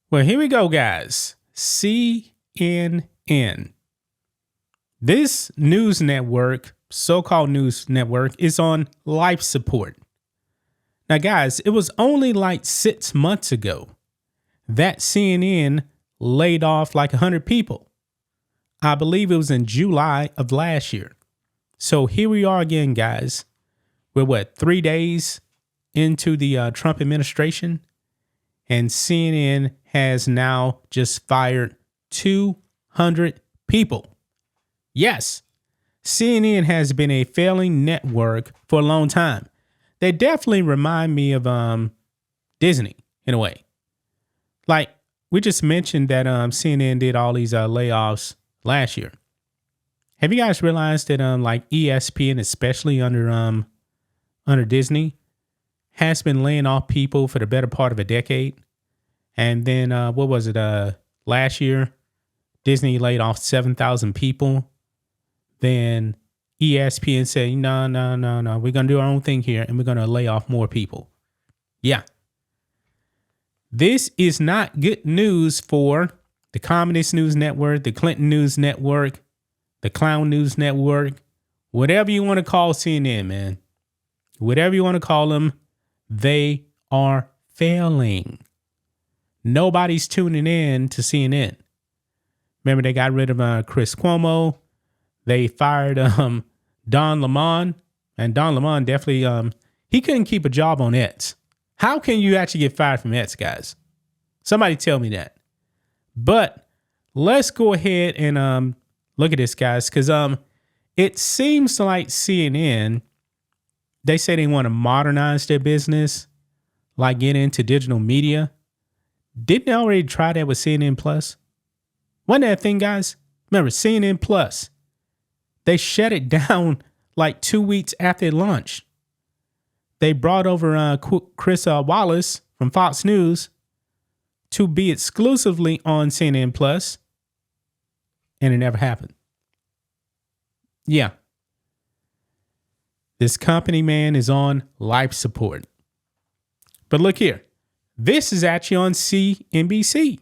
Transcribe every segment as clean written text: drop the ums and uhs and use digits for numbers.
Well, here we go, guys. CNN. This news network, so-called news network, is on life support. Now, guys, it was only like 6 months ago that CNN laid off like 100 people. I believe it was in July of last year. So here we are again, guys. We're 3 days into the Trump administration, and CNN has now just fired 200 people. Yes, CNN has been a failing network for a long time. They definitely remind me of Disney in a way. Like we just mentioned that CNN did all these layoffs last year. Have you guys realized that like ESPN, especially under Disney, has been laying off people for the better part of a decade? And then what was it? Last year, Disney laid off 7,000 people. Then ESPN said, no, we're going to do our own thing here and we're going to lay off more people. Yeah. This is not good news for the Communist News Network, the Clinton News Network, the Clown News Network, whatever you want to call CNN, man. Whatever you want to call them, they are failing. Nobody's tuning in to CNN. Remember, they got rid of Chris Cuomo. They fired Don Lemon. And Don Lemon definitely, he couldn't keep a job on X. How can you actually get fired from X, guys? Somebody tell me that. But let's go ahead and look at this, guys, because it seems like CNN, they say they want to modernize their business, like get into digital media. Didn't they already try that with CNN Plus? Wasn't that a thing, guys? Remember, CNN Plus, they shut it down like 2 weeks after it launched. They brought over Chris Wallace from Fox News to be exclusively on CNN Plus, and it never happened. Yeah. This company, man, is on life support. But look here. This is actually on CNBC.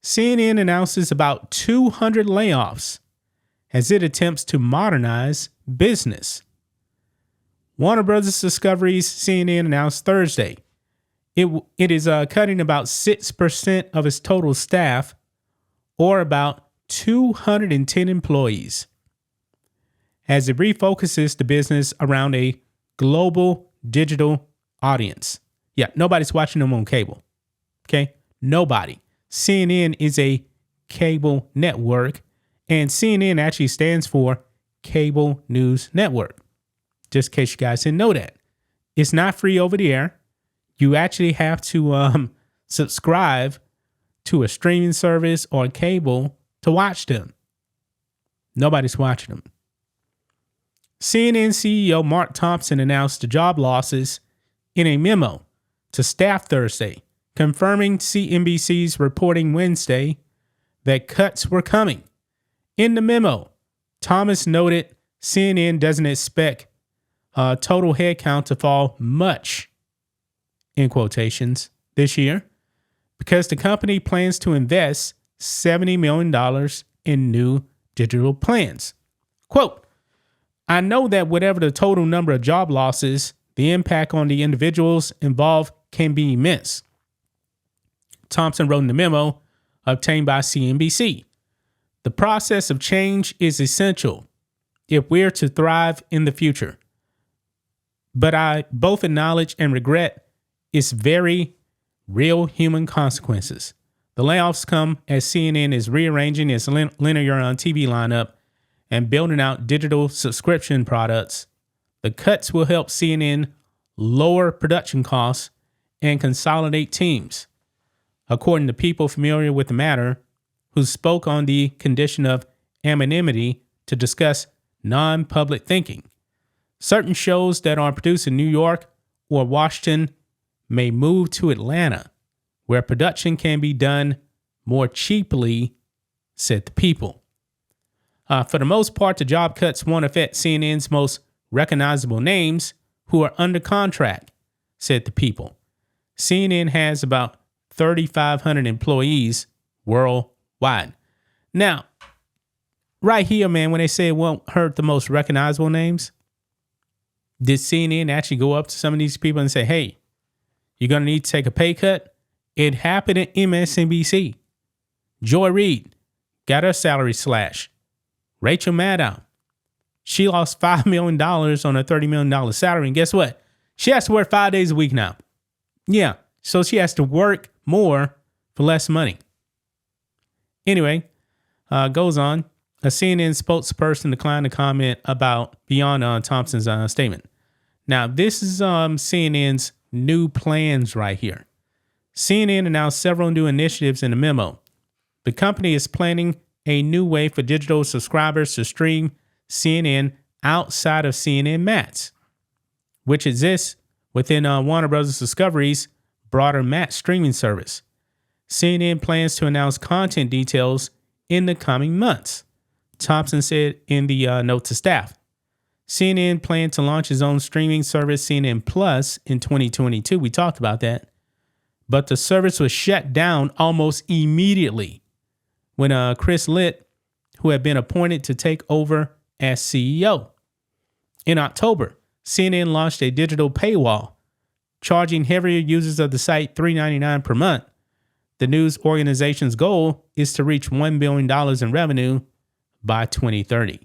CNN announces about 200 layoffs as it attempts to modernize business. Warner Brothers Discovery's CNN announced Thursday it is cutting about 6% of its total staff, or about 210 employees, as it refocuses the business around a global digital audience. Yeah, nobody's watching them on cable. Okay? Nobody. CNN is a cable network, and CNN actually stands for Cable News Network. Just in case you guys didn't know that. It's not free over the air. You actually have to subscribe to a streaming service or cable to watch them. Nobody's watching them. CNN CEO Mark Thompson announced the job losses in a memo to staff Thursday, confirming CNBC's reporting Wednesday that cuts were coming. In the memo, Thomas noted CNN doesn't expect total headcount to fall much, in quotations, this year, because the company plans to invest $70 million in new digital plans. Quote, I know that whatever the total number of job losses, the impact on the individuals involved can be immense. Thompson wrote in the memo obtained by CNBC. The process of change is essential if we're to thrive in the future. But I both acknowledge and regret its very real human consequences. The layoffs come as CNN is rearranging its linear TV lineup and building out digital subscription products. The cuts will help CNN lower production costs and consolidate teams, according to people familiar with the matter who spoke on the condition of anonymity to discuss non-public thinking. Certain shows that are produced in New York or Washington may move to Atlanta, where production can be done more cheaply, said the people. For the most part, the job cuts won't affect CNN's most recognizable names who are under contract, said the people. CNN has about 3,500 employees worldwide. Now, right here, man, when they say it won't hurt the most recognizable names, did CNN actually go up to some of these people and say, hey, you're going to need to take a pay cut? It happened at MSNBC. Joy Reid got her salary slashed. Rachel Maddow, she lost $5 million on her $30 million salary. And guess what? She has to work 5 days a week now. Yeah, so she has to work more for less money. Anyway, goes on. A CNN spokesperson declined to comment about beyond Thompson's statement. Now, this is CNN's new plans right here. CNN announced several new initiatives in the memo. The company is planning a new way for digital subscribers to stream CNN outside of CNN Max, which exists within Warner Bros. Discovery's broader Max streaming service. CNN plans to announce content details in the coming months, Thompson said in the note to staff. CNN planned to launch its own streaming service, CNN Plus, in 2022. We talked about that. But the service was shut down almost immediately when Chris Litt, who had been appointed to take over as CEO. In October, CNN launched a digital paywall, charging heavier users of the site $3.99 per month. The news organization's goal is to reach $1 billion in revenue by 2030.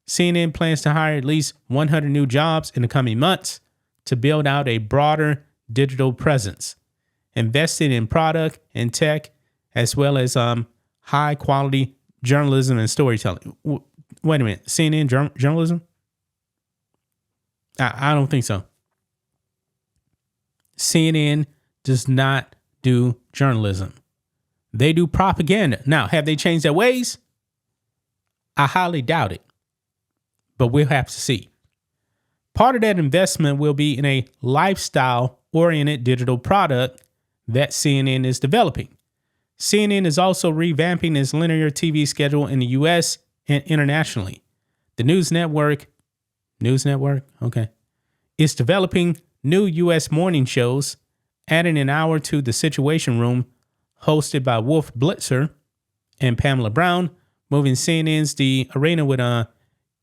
CNN plans to hire at least 100 new jobs in the coming months to build out a broader digital presence, investing in product and tech, as well as high quality journalism and storytelling. Wait a minute, CNN journalism? I don't think so. CNN does not do journalism. They do propaganda. Now, have they changed their ways? I highly doubt it, but we'll have to see. Part of that investment will be in a lifestyle-oriented digital product that CNN is developing. CNN is also revamping its linear TV schedule in the U.S. and internationally. The news network, okay, is developing new U.S. morning shows, adding an hour to The Situation Room, hosted by Wolf Blitzer and Pamela Brown, moving CNN's The Arena with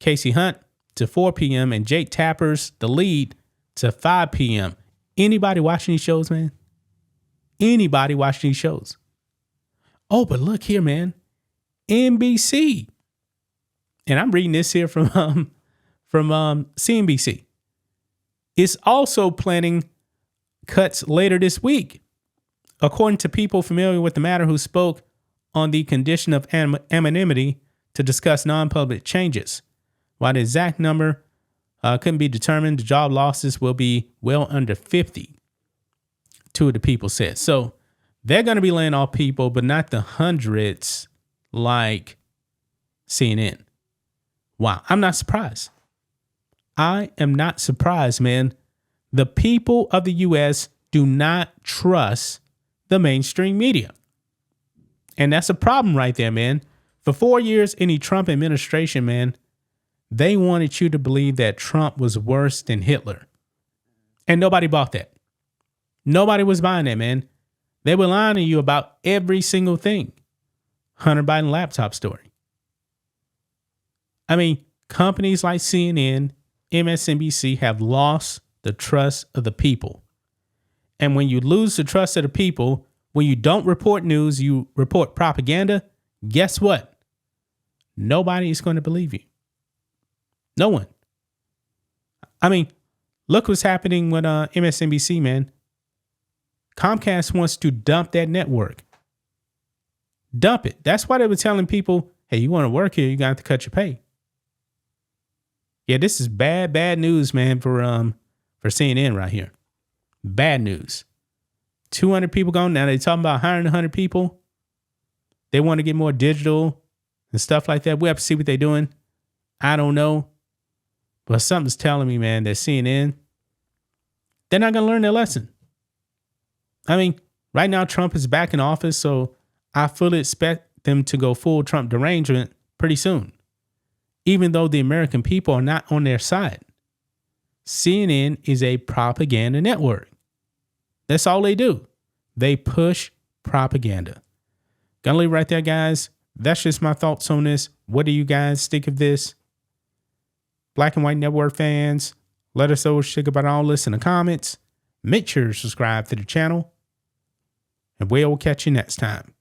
Casey Hunt to 4 p.m. and Jake Tapper's The Lead to 5 p.m. Anybody watching these shows, man? Anybody watching these shows? Oh, but look here, man. NBC. And I'm reading this here from CNBC. Is also planning cuts later this week, according to people familiar with the matter who spoke on the condition of anonymity to discuss non-public changes. While the exact number couldn't be determined, the job losses will be well under 50, two of the people said. So they're going to be laying off people, but not the hundreds like CNN. Wow, I'm not surprised. I am not surprised, man. The people of the U.S. do not trust the mainstream media. And that's a problem right there, man. For 4 years in the Trump administration, man, they wanted you to believe that Trump was worse than Hitler. And nobody bought that. Nobody was buying that, man. They were lying to you about every single thing. Hunter Biden laptop story. I mean, companies like CNN, MSNBC have lost the trust of the people. And when you lose the trust of the people, when you don't report news, you report propaganda, guess what? Nobody is going to believe you. No one. I mean, look what's happening with MSNBC, man. Comcast wants to dump that network. Dump it. That's why they were telling people, hey, you want to work here, you got to cut your pay. Yeah, this is bad news, man, for CNN right here. Bad news. 200 people gone. Now they're talking about hiring 100 people. They want to get more digital and stuff like that. We have to see what they're doing. I don't know. But something's telling me, man, that CNN, they're not going to learn their lesson. I mean, right now Trump is back in office, so I fully expect them to go full Trump derangement pretty soon, even though the American people are not on their side. CNN is a propaganda network. That's all they do. They push propaganda. Gonna leave right there, guys. That's just my thoughts on this. What do you guys think of this? Black and White Network fans, let us know what you think about all this in the comments. Make sure to subscribe to the channel, and we'll catch you next time.